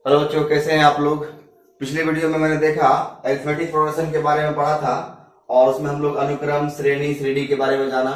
Hello बच्चों, कैसे हैं आप लोग। पिछले वीडियो में मैंने देखा अरिथमेटिक प्रोग्रेशन के बारे में पढ़ा था और उसमें हम लोग अनुक्रम, श्रेणी, श्रेणी के बारे में जाना,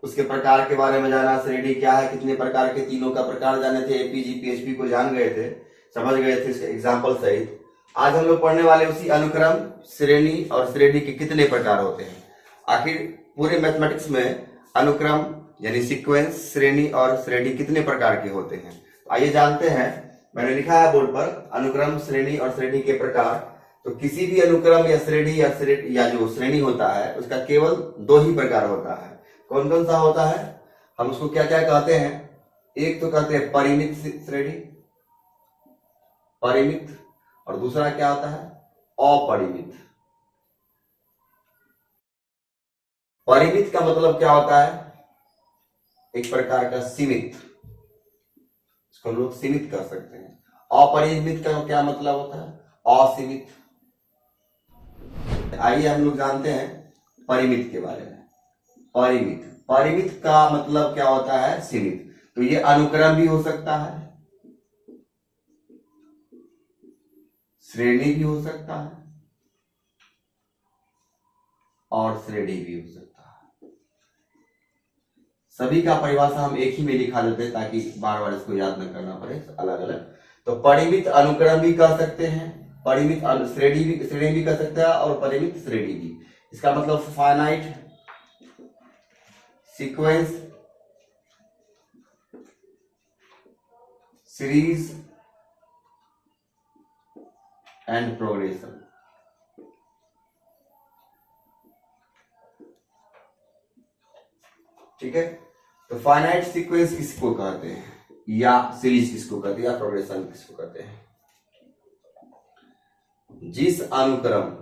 उसके प्रकार के बारे में जाना, श्रेणी क्या है, कितने प्रकार के, तीनों का प्रकार जाने थे, एपीजी पीएचपी को जान गए थे, समझ गए थे इसके एग्जाम्पल सहित। आज हम लोग पढ़ने वाले उसी अनुक्रम, श्रेणी और श्रेणी के कितने प्रकार होते हैं। आखिर पूरे मैथमेटिक्स में अनुक्रम यानी सीक्वेंस, श्रेणी और श्रेणी कितने प्रकार के होते हैं। आइए जानते हैं। मैंने लिखा है बोर्ड पर अनुक्रम, श्रेणी और श्रेणी के प्रकार। तो किसी भी अनुक्रम या श्रेणी या जो श्रेणी होता है उसका केवल दो ही प्रकार होता है। कौन कौन सा होता है, हम उसको क्या क्या कहते हैं। एक तो कहते हैं परिमित श्रेणी, परिमित, और दूसरा क्या होता है, अपरिमित। परिमित का मतलब क्या होता है, एक प्रकार का सीमित, इसको लोग सीमित कर सकते हैं। अपरिमित का क्या मतलब होता है, असीमित। आइए हम लोग जानते हैं परिमित के बारे में। परिमित, परिमित का मतलब क्या होता है, सीमित। तो ये अनुक्रम भी हो सकता है, श्रेणी भी हो सकता है और श्रेणी भी हो सकता है। सभी का परिभाषा हम एक ही में लिखा देते हैं ताकि बार बार इसको याद न करना पड़े, अलग अलग। तो परिमित अनुक्रम भी कर सकते हैं, परिमित श्रेणी भी कर सकते हैं और परिमित श्रेणी भी। इसका मतलब finite sequence, series and progression. ठीक है, तो फाइनाइट सीक्वेंस किसको कहते हैं, या सीरीज किसको कहते हैं, या प्रोग्रेशन किसको कहते हैं। जिस अनुक्रम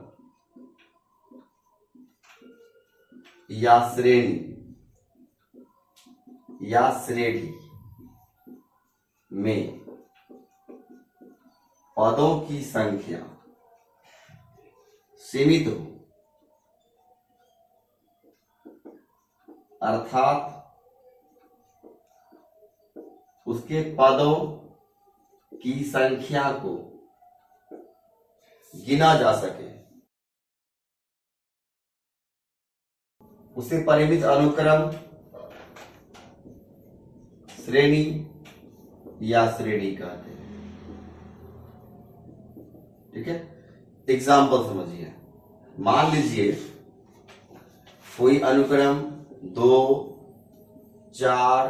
या श्रेणी या श्रेणी में पदों की संख्या सीमित हो, अर्थात उसके पदों की संख्या को गिना जा सके, उसे परिमित अनुक्रम, श्रेणी या श्रेणी कहते हैं। ठीक है, एग्जाम्पल समझिए। मान लीजिए कोई अनुक्रम 2, 4,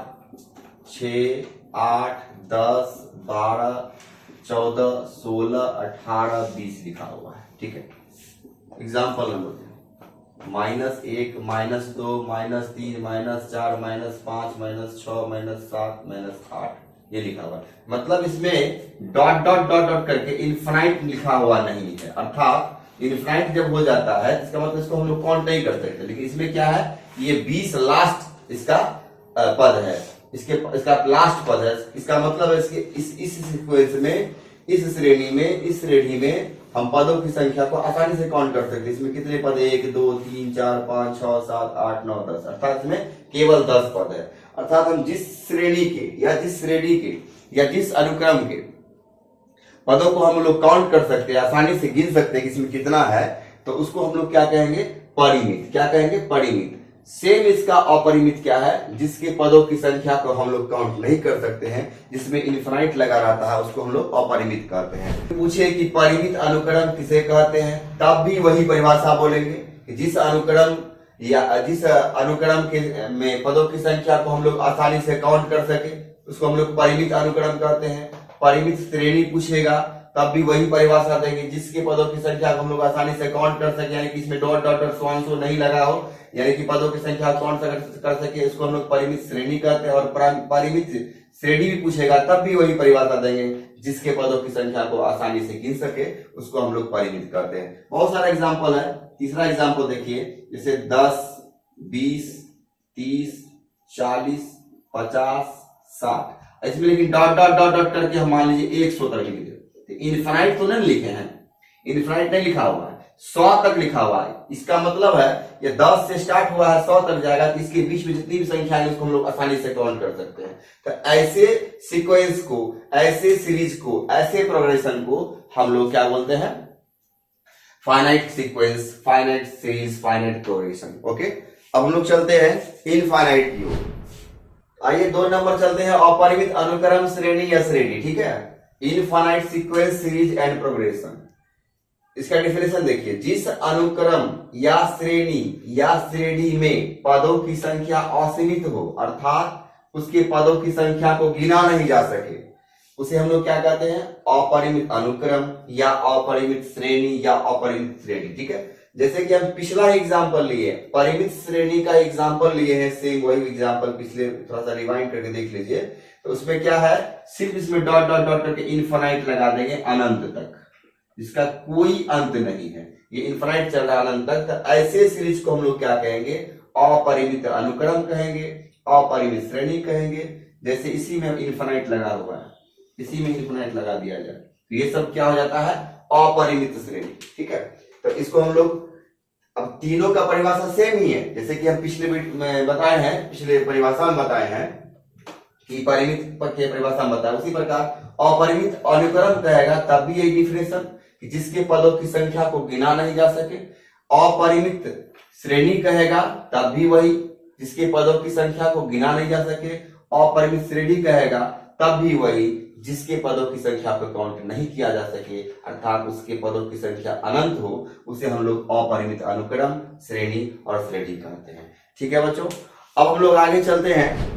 6, 8, 10, 12, 14, 16, 18, 20 लिखा हुआ है। ठीक है, एग्जाम्पल नंबर 1, -2, -3, -4, -5, -6, -7, -8 ये लिखा हुआ है। मतलब इसमें डॉट डॉट डॉट डॉट करके इनफाइनाइट लिखा हुआ नहीं है, अर्थात इनफाइनाइट जब हो जाता है इसका मतलब इसको हम लोग काउंट नहीं कर सकते। लेकिन इसमें क्या है, ये 20 लास्ट इसका पद है, इसका लास्ट पद है। इसका मतलब इसके इस सीक्वेंस में, इस श्रेणी में हम पदों की संख्या को आसानी से काउंट कर सकते हैं। इसमें कितने पद, 1, 2, 3, 4, 5, 6, 7, 8, 9, 10, अर्थात इसमें केवल 10 पद है। अर्थात हम जिस श्रेणी के या जिस श्रेणी के या जिस अनुक्रम के पदों को हम लोग काउंट कर सकते हैं, आसानी से गिन सकते हैं कि इसमें कितना है, तो उसको हम लोग क्या कहेंगे, परिमित। क्या कहेंगे, परिमित। सेम इसका अपरिमित क्या है, जिसके पदों की संख्या को हम लोग काउंट नहीं कर सकते हैं, जिसमें इनफाइनाइट लगा रहता है, उसको हम लोग अपरिमित कहते हैं। पूछे कि परिमित अनुक्रम किसे कहते हैं, तब भी वही परिभाषा बोलेंगे कि जिस अनुक्रम या जिस अनुक्रम के में पदों की संख्या को हम लोग आसानी से काउंट कर सके, उसको हम लोग परिमित अनुक्रम कहते हैं। परिमित श्रेणी पूछेगा तब भी वही परिभाषा देंगे, जिसके पदों की संख्या को हम लोग आसानी से काउंट कर सके, यानी कि इसमें डॉट डॉट डॉट सो नहीं लगा हो, यानी कि पदों की संख्या काउंट कर सके, उसको हम लोग परिमित श्रेणी कहते हैं। और परिमित श्रेणी भी पूछेगा तब भी वही परिभाषा देंगे, जिसके पदों की संख्या को आसानी से गिन सके, उसको हम लोग परिमित कहते हैं। बहुत सारा एग्जाम्पल है। तीसरा एग्जाम्पल देखिए, जैसे 10, 20, 30, 40, 50, 60। इसमें लेकिन डॉट डॉट डॉट डॉट करके हम मान लीजिए 100 तक लिख दे, इनफाइनाइट तो नहीं लिखे हैं, इनफाइनाइट नहीं लिखा हुआ है, 100 तक लिखा हुआ है, इसका मतलब है ये 10 से स्टार्ट हुआ है 100 तक जाएगा, तो इसके बीच में जितनी भी संख्या है उसको हम लोग आसानी से काउंट कर सकते हैं। तो ऐसे सीक्वेंस को, ऐसे सीरीज को, ऐसे प्रोग्रेशन को हम लोग क्या बोलते हैं? Finite sequence, finite series, finite progression. Okay, अब हम लोग चलते हैं इनफाइनाइट की ओर। आइए 2 नंबर चलते हैं, अपरिमित अनुक्रम श्रेणी या श्रेणी। ठीक है, infinite sequence, series and progression. इसका डेफिनेशन देखिए, जिस अनुक्रम या श्रेणी में पदों की संख्या असीमित हो, अर्थात उसके पदों की संख्या को गिना नहीं जा सके, उसे हम लोग क्या कहते हैं? अपरिमित अनुक्रम या अपरिमित श्रेणी या अपरिमित श्रेणी। ठीक है, जैसे कि हम पिछला एग्जांपल लिए, परिमित श्रेणी का एग्जांपल लिए हैं, सेम वही एग्जांपल पिछले, थोड़ा सा रिवाइंड करके देख लीजिए। तो उसमें क्या है? सिर्फ इसमें डॉट डॉट डॉट करके इनफाइनाइट लगा देंगे, अनंत तक, जिसका कोई अंत नहीं है, ये इनफाइनाइट चल रहा है अनंत तक। तो ऐसे सीरीज को हम लोग क्या कहेंगे? अपरिमित अनुक्रम कहेंगे, अपरिमित श्रेणी कहेंगे। जैसे इसी में इनफाइनाइट लगा हुआ है, इसी में इनफाइनाइट लगा दिया जाए, तो ये सब क्या हो जाता है? अपरिमित श्रेणी। ठीक है, तो इसको हम लोग, अब तीनों का परिभाषा सेम ही है, जैसे कि हम पिछले में बताए हैं, पिछले परिभाषा में बताए हैं कि परिमित पद के परिभाषा में बताया, उसी प्रकार अपरिमित अनुक्रम कहेगा तब भी यही डिफिनेशन कि जिसके पदों की संख्या को गिना नहीं जा सके। अपरिमित श्रेणी कहेगा तब भी वही, जिसके पदों की संख्या को गिना नहीं जा सके। अपरिमित श्रेणी कहेगा तब भी वही, जिसके पदों की संख्या को काउंट नहीं किया जा सके, अर्थात उसके पदों की संख्या अनंत हो, उसे हम लोग अपरिमित अनुक्रम, श्रेणी और श्रेणी कहते हैं। ठीक है बच्चों, अब हम लोग आगे चलते हैं।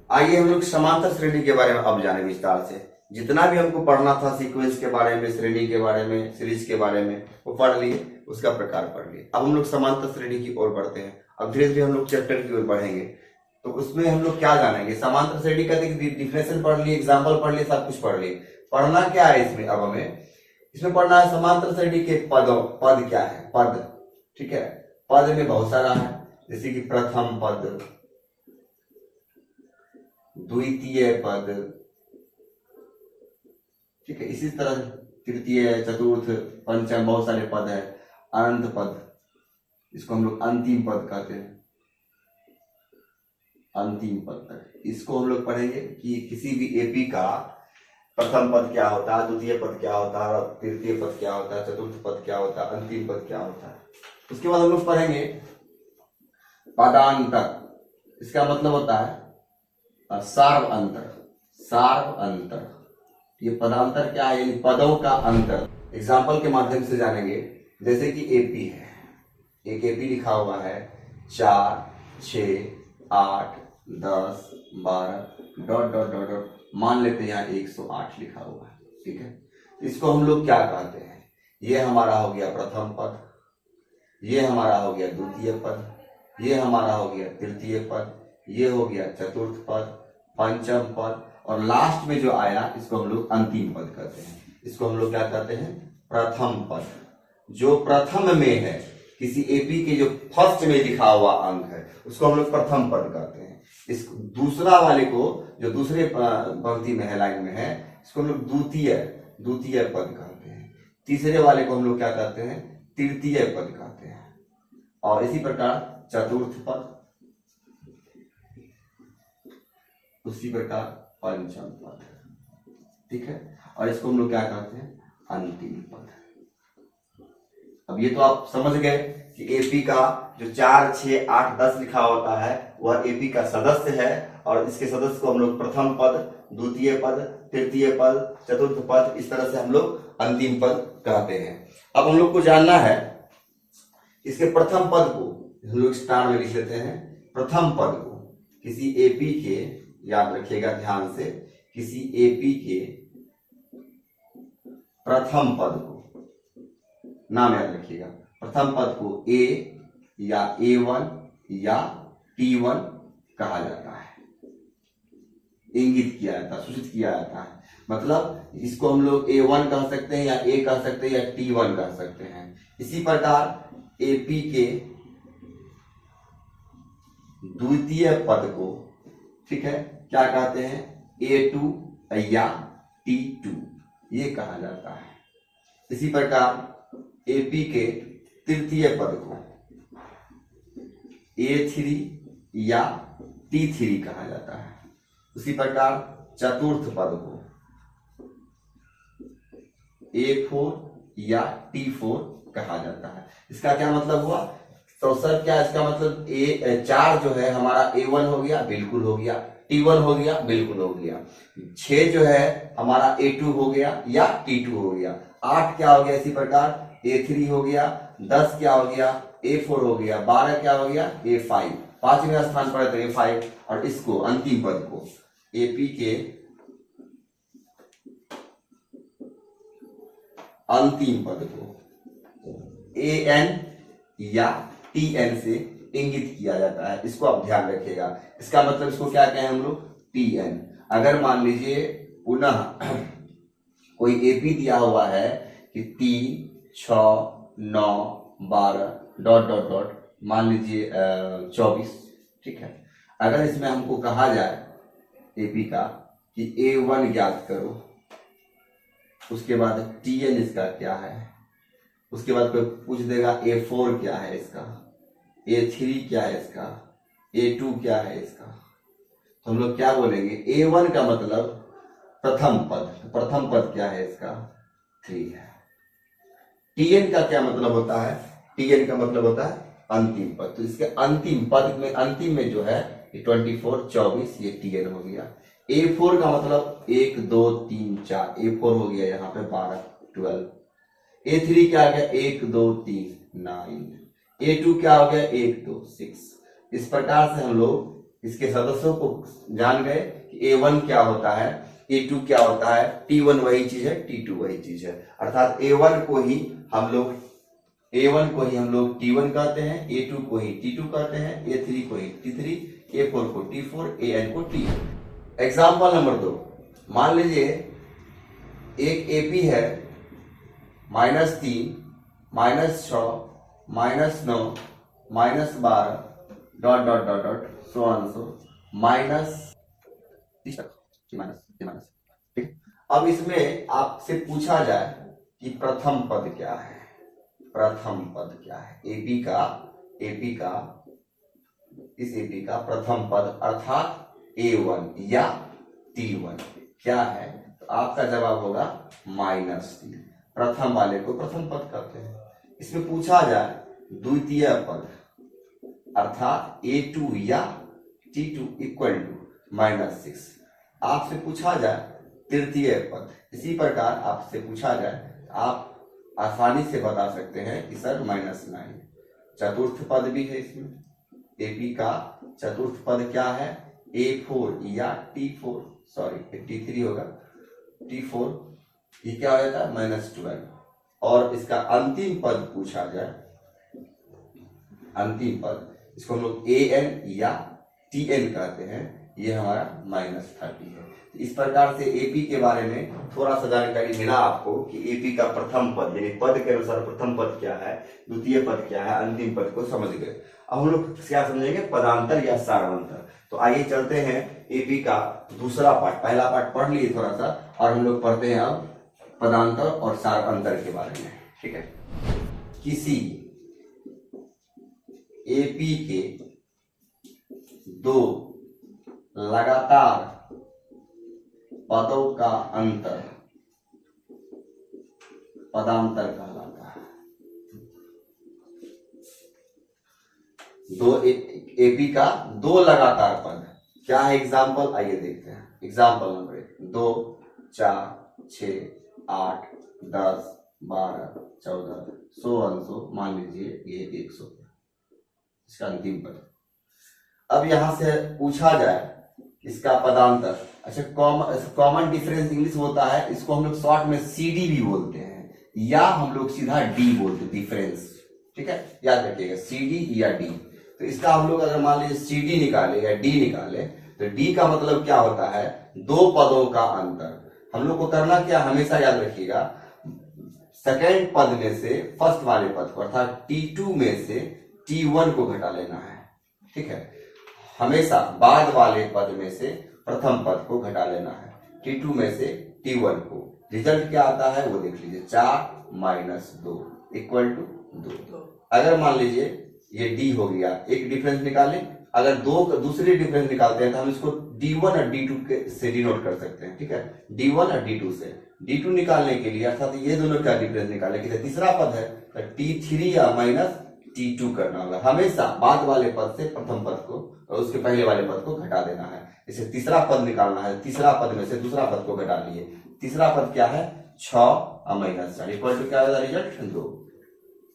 आइए हम लोग समांतर श्रेणी के बारे में अब जाने विस्तार से। जितना भी हमको पढ़ना था सीक्वेंस के बारे में, श्रेणी के बारे में, सीरीज के बारे में, वो पढ़ लिए, उसका प्रकार पढ़ लिए। अब हम लोग समांतर श्रेणी की ओर बढ़ते हैं। अब धीरे धीरे हम लोग चैप्टर की ओर बढ़ेंगे, तो उसमें हम लोग क्या जानेंगे? समांतर श्रेणी का डिफिनेशन पढ़ लिए, एग्जाम्पल पढ़ लिए, सब कुछ पढ़ लिए। पढ़ना क्या है इसमें? अब हमें इसमें पढ़ना है समांतर श्रेणी के पद क्या है? पद। ठीक है, पद में बहुत सारा है, जैसे कि प्रथम पद, द्वितीय पद, ठीक है, इसी तरह तृतीय, चतुर्थ, पंचम, बहुत सारे पद है। अनंत पद, इसको हम लोग अंतिम पद कहते हैं, अंतिम पद तक इसको हम लोग पढ़ेंगे कि किसी भी एपी का प्रथम पद क्या होता है, द्वितीय पद क्या होता है, तृतीय पद क्या होता है, चतुर्थ पद क्या होता है, अंतिम पद क्या होता है। उसके बाद हम लोग पढ़ेंगे पदांतर। इसका मतलब होता है सार्व अंतर, सार्व अंतर। ये पदांतर क्या है? यानी पदों का अंतर। एग्जाम्पल के माध्यम से जानेंगे, जैसे कि एपी है, एक एपी लिखा हुआ है 4, 6, 8, 10, 12 डॉट डॉट डॉट डॉट, मान लेते हैं यहाँ 108 लिखा हुआ है। ठीक है, इसको हम लोग क्या कहते हैं? ये हमारा हो गया प्रथम पद, ये हमारा हो गया द्वितीय पद, ये हमारा हो गया तृतीय पद, ये हो गया चतुर्थ पद, पंचम पद, और लास्ट में जो आया इसको हम लोग अंतिम पद कहते हैं। इसको हम लोग क्या कहते हैं? प्रथम पद। जो प्रथम में है, किसी एपी के जो फर्स्ट में लिखा हुआ अंक है, उसको हम लोग प्रथम पद कहते हैं। इस दूसरा वाले को, जो दूसरे पंक्ति में है, लाइन में है, इसको हम लोग द्वितीय पद कहते हैं। तीसरे वाले को हम लोग क्या कहते हैं? तृतीय पद कहते हैं। और इसी प्रकार चतुर्थ पद, उसी प्रकार पंचम पद। ठीक है, और इसको हम लोग क्या कहते हैं? अंतिम पद। अब ये तो आप समझ गए कि एपी का जो 4, 6, 8, 10 लिखा होता है वह एपी का सदस्य है, और इसके सदस्य को हम लोग प्रथम पद, द्वितीय पद, तृतीय पद, चतुर्थ पद, इस तरह से हम लोग अंतिम पद कहते हैं। अब हम लोग को जानना है इसके प्रथम पद को, हम लोग स्टार में लिख लेते हैं। प्रथम पद को किसी एपी के, याद रखिएगा ध्यान से, किसी एपी के प्रथम पद को, नाम याद रखिएगा, प्रथम पद को ए या A1 या T1 कहा जाता है, इंगित किया जाता है, सूचित किया जाता है। मतलब इसको हम लोग A1 कह सकते हैं, या A कह सकते हैं, या T1 कह सकते हैं। इसी प्रकार एपी के द्वितीय पद को, ठीक है, क्या कहते हैं? A2 या T2 ये कहा जाता है। इसी प्रकार एपी के तृतीय पद को A3 या T3 कहा जाता है। उसी प्रकार चतुर्थ पद को A4 या T4 कहा जाता है। इसका क्या मतलब हुआ? तो सर क्या इसका मतलब चार जो है हमारा A1 हो गया, बिल्कुल हो गया, T1 हो गया, बिल्कुल हो गया, 6 जो है हमारा A2 हो गया या T2 हो गया, 8 क्या हो गया इसी प्रकार A3 हो गया, 10 क्या हो गया A4 हो गया, 12 क्या हो गया A5, 5वें स्थान पर है तो A5, और इसको अंतिम पद को AP के अंतिम पद को AN या TN से इंगित किया जाता है। इसको आप ध्यान रखिएगा। इसका मतलब इसको क्या कहें हम लोग? TN। अगर मान लीजिए पुनः कोई AP दिया हुआ है कि 3, 6, 9, 12 डॉट डॉट डॉट मान लीजिए 24, ठीक है। अगर इसमें हमको कहा जाए AP का कि A1 ज्ञात करो, उसके बाद TN इसका क्या है, उसके बाद कोई पूछ देगा A4 क्या है इसका, A3 क्या है इसका, A2 क्या है इसका, तो हम लोग क्या बोलेंगे? A1 का मतलब प्रथम पद, प्रथम पद क्या है इसका? 3 है। TN का क्या मतलब होता है? TN का मतलब होता है अंतिम पद। तो इसके अंतिम पद में, अंतिम में जो है ये 24, 24 ये TN हो गया। A4 का मतलब 1, 2, 3, 4, A4 हो गया यहाँ पे 12, 12। A3 क्या आ गया? 1, 2, 3, 9। A2 क्या हो गया? 1, 2, 6। इस प्रकार से हम लोग इसके सदस्यों को जान गए कि A1 क्या होता है, A2 क्या होता है, T1 वही चीज है, T2 वही चीज है। अर्थात A1 को ही हम लोग T1 कहते हैं, A2 को ही T2 कहते हैं, A3 को ही T3, A4 को T4, AN को T। एग्जाम्पल नंबर 2, मान लीजिए एक AP है -3, -6, -9, -12 dot dot dot dot so on so -30 तक, ठीक। अब इसमें आपसे पूछा जाए कि प्रथम पद क्या है, प्रथम पद क्या है? AP का इस AP का प्रथम पद अर्थात A1 या T1 क्या है? तो आपका जवाब होगा -3। प्रथम वाले को प्रथम पद कहते हैं। इसमें पूछा जाए द्वितीय पद अर्थात A2 या T2 इक्वल टू -6। आपसे पूछा जाए तृतीय पद, इसी प्रकार आपसे पूछा जाए, आप आसानी से बता सकते हैं कि सर -9। चतुर्थ पद भी है इसमें। AP का चतुर्थ पद क्या है? A4 या T4, सॉरी T3 होगा, T4, ये क्या हो जाता है? -12। और इसका अंतिम पद पूछा जाए, अंतिम पद इसको हम लोग AN या TN कहते हैं, ये हमारा -30 है। इस प्रकार से AP के बारे में थोड़ा सा जानकारी मिला आपको कि AP का प्रथम पद यानी पद के अनुसार प्रथम पद क्या है, द्वितीय पद क्या है, अंतिम पद को समझ गए। अब हम लोग क्या समझेंगे? पदांतर या सारांतर। तो आइए चलते हैं AP का दूसरा पार्ट। पहला पार्ट पढ़ लिए थोड़ा सा, और हम लोग पढ़ते हैं अब पदांतर और सारांतर के बारे में, ठीक है। किसी AP के दो लगातार पदों का अंतर पदांतर कहलाता है। AP का दो लगातार पद क्या है? एग्जाम्पल आइए देखते हैं। एग्जाम्पल नंबर 1, 2, 4, 6, 8, 10, 12, 14 सो मान लीजिए ये 100, इसका अंतिम पद। अब यहां से पूछा जाए इसका पदांतर। अच्छा, कॉमन डिफरेंस इंग्लिश होता है, इसको हम लोग शॉर्ट में CD भी बोलते हैं, या हम लोग सीधा D बोलते हैं, डिफरेंस, ठीक है, याद रखिएगा CD या D। तो इसका हम लोग अगर मान लीजिए CD निकाले या D निकाले, तो D का मतलब क्या होता है? दो पदों का अंतर। हम लोग को करना क्या, हमेशा याद रखिएगा, सेकेंड पद में से फर्स्ट वाले पद को अर्थात T2 में से T1 को घटा लेना है, ठीक है। हमेशा बाद वाले पद में से प्रथम पद को घटा लेना है, T2 में से T1 को। रिजल्ट क्या आता है वो देख लीजिए, 4 - 2 इक्वल टू 2। अगर मान लीजिए ये D हो गया, एक डिफरेंस निकालें, अगर दो दूसरी डिफरेंस निकालते हैं तो हम इसको D1 और D2 से डिनोट कर सकते हैं, ठीक है, D1 और D2 से। D2 निकालने के लिए अर्थात ये दोनों क्या डिफरेंस निकालने के लिए तीसरा पद है तो T3 या माइनस T2 करना होगा। हमेशा बाद वाले पद से प्रथम पद को और उसके पहले वाले पद को घटा देना है। इसे तीसरा पद निकालना है, तीसरा पद में से दूसरा पद को घटा लिए। तीसरा पद क्या है 6 और माइनस 4 इक्वल टू क्या होगा रिजल्ट 2।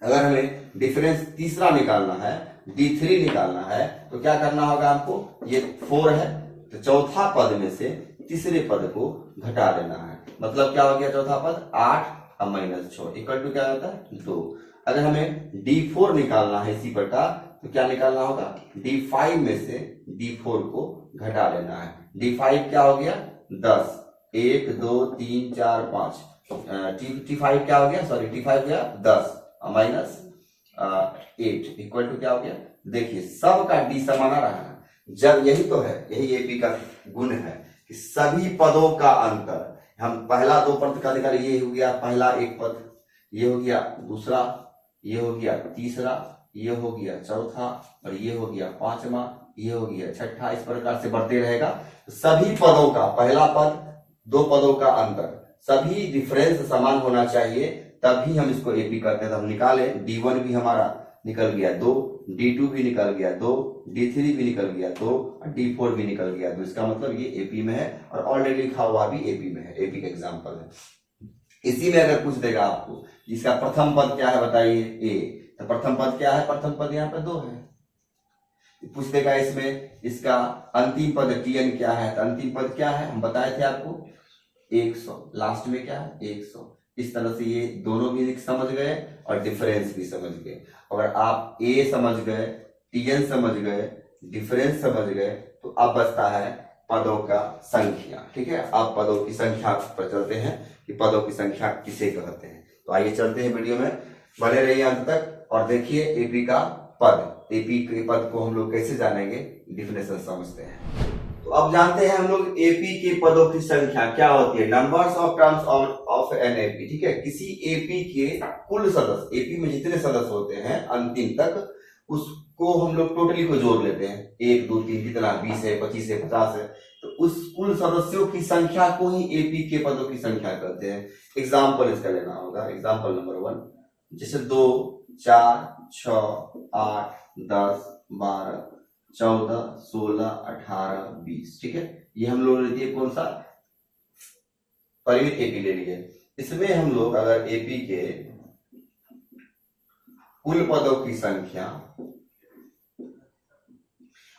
अगर हमें डिफरेंस तीसरा निकालना है, D3 निकालना है, तो क्या करना होगा हमको, ये 4 है तो चौथा पद में से तीसरे पद को घटा देना है। मतलब क्या हो गया चौथा पद 8 और माइनस 6 इक्वल टू क्या होता है 2। अगर हमें D4 निकालना है इसी प्रकार तो क्या निकालना होगा, D5 में से D4 को घटा लेना है। D5 क्या हो गया 10, 1 2 3 4 5, T5 क्या हो गया, सॉरी T5 गया 10 माइनस 8 इक्वल टू क्या हो गया। देखिए सबका डी समाना रहा है, जब यही तो है, यही एपी का गुण है कि सभी पदों का अंतर, हम पहला दो पद का निकाले, ये हो गया पहला एक पद, ये हो गया दूसरा, ये हो गया तीसरा, ये हो गया चौथा और ये हो गया पांचवा, ये हो गया छठा, इस प्रकार से बढ़ते रहेगा। सभी पदों का पहला पद दो पदों का अंतर, सभी डिफरेंस समान होना चाहिए, तभी हम इसको एपी करते हैं। तो हम निकाले D1 भी हमारा निकल गया 2, D2 भी निकल गया 2, D3 भी निकल गया 2 और D4 भी निकल गया 2। इसका मतलब ये एपी में है और ऑलरेडी लिखा हुआ भी एपी में है, एपी का एग्जांपल है। इसी में अगर पूछ देगा आपको इसका प्रथम पद क्या है बताइए ए, तो प्रथम पद क्या है, प्रथम पद यहाँ पे 2 है। पूछ देगा इसमें इसका अंतिम पद Tn क्या है, तो अंतिम पद क्या है हम बताए थे आपको 100, लास्ट में क्या है 100। इस तरह से ये दोनों भी समझ गए और डिफरेंस भी समझ गए। अगर आप ए समझ गए, Tn समझ गए, डिफरेंस समझ गए, तो अब बचता है पदों का संख्या। ठीक है, आप पदों की संख्या पर चलते हैं कि पदों की संख्या किसे कहते हैं। तो आइए चलते हैं वीडियो में, बने रहिए अंत तक और देखिए एपी का पद, एपी के पद को हम लोग कैसे जानेंगे, डिफिनेशन समझते हैं। तो अब जानते हैं हम लोग एपी के पदों की संख्या क्या होती है, numbers of terms of an AP. ठीक है, किसी एपी के कुल सदस्य, एपी में जितने सदस्य होते हैं अंतिम तक, उसको हम लोग टोटली को जोड़ लेते हैं, 1 2 3 कितना 20 है 25 है 50 है, तो उस कुल सदस्यों की संख्या को ही एपी के पदों की संख्या कहते हैं। एग्जाम्पल इसका लेना होगा, एग्जाम्पल नंबर 1, जैसे 2 4 6 8 10 12 14 16 18 20। ठीक है, ये हम लोग लेते हैं कौन सा, परिमित एपी ले लिए। इसमें हम लोग अगर एपी के कुल पदों की संख्या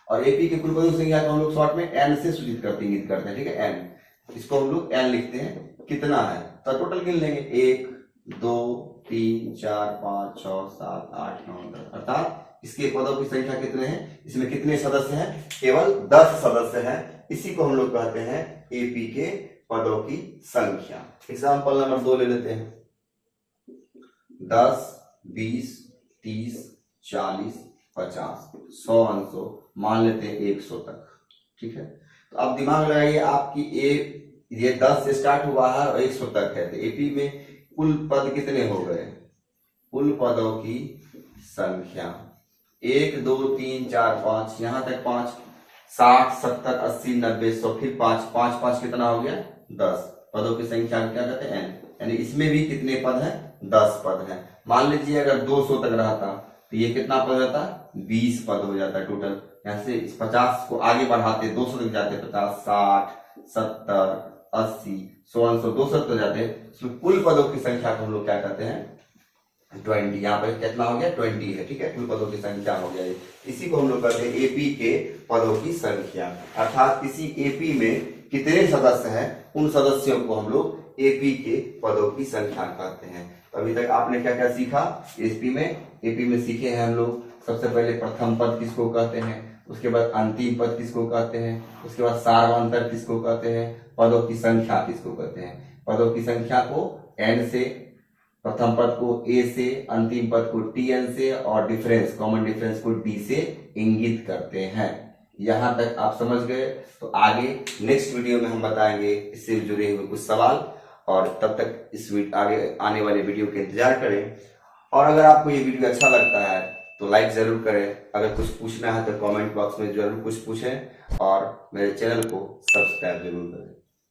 और एपी के कुल पदों की संख्या को हम लोग शॉर्ट में एन से सूचित करते इंगित करते हैं। ठीक है, एन, इसको हम लोग एन लिखते हैं, कितना है तो टोटल गिन लेंगे 1 2 3 4 5 6 7 8 9 10, अर्थात इसके पदों की संख्या कितने हैं, इसमें कितने सदस्य हैं, केवल 10 सदस्य हैं। इसी को हम लोग कहते हैं एपी के पदों की संख्या। एग्जाम्पल नंबर 2 ले लेते हैं, 10 20 30 40 50 100 अंशों, मान लेते हैं 100 तक। ठीक है, तो अब दिमाग लगाइए, आपकी ये 10 से स्टार्ट हुआ है और 100 तक है, तो एपी में कुल पद कितने हो गए, कुल पदों की संख्या 1 2 3 4 5, यहां तक 5, 60 70 80 90 100, फिर 5 5 5 कितना हो गया 10। पदों की संख्या क्या कहते हैं एन, यानी इसमें भी कितने पद हैं 10 पद हैं। मान लीजिए अगर 200 तक रहता तो ये कितना पद रहता, 20 पद हो जाता है टोटल। यहाँ से इस 50 को आगे बढ़ाते 200 तक जाते, 50 60 70 80 100 200 तक जाते हैं। इसमें कुल पदों की संख्या को हम लोग क्या कहते हैं 20। यहाँ पर कितना हो गया 20 है। ठीक है, कुल पदों की संख्या हो गया, इसी को हम लोग कहते हैं एपी के पदों की संख्या। अर्थात किसी एपी में कितने सदस्य हैं, उन सदस्यों को हम लोग एपी के पदों की संख्या कहते हैं। तो अभी तक आपने क्या क्या सीखा एपी में सीखे हैं हम लोग, सबसे पहले प्रथम पद किसको कहते हैं, उसके बाद अंतिम पद किसको कहते हैं, उसके बाद सार्वंतर किसको कहते हैं, पदों की संख्या किसको कहते हैं। पदों की संख्या को एन से, प्रथम पद को ए से, अंतिम पद को Tn से और डिफरेंस, कॉमन डिफरेंस को D से इंगित करते हैं। यहां तक आप समझ गए, तो आगे नेक्स्ट वीडियो में हम बताएंगे इससे जुड़े हुए कुछ सवाल, और तब तक इस आगे आने वाले वीडियो का इंतजार करें। और अगर आपको ये वीडियो अच्छा लगता है तो लाइक जरूर करें, अगर कुछ पूछना है तो कमेंट बॉक्स में जरूर कुछ पूछें और मेरे चैनल को सब्सक्राइब जरूर करें।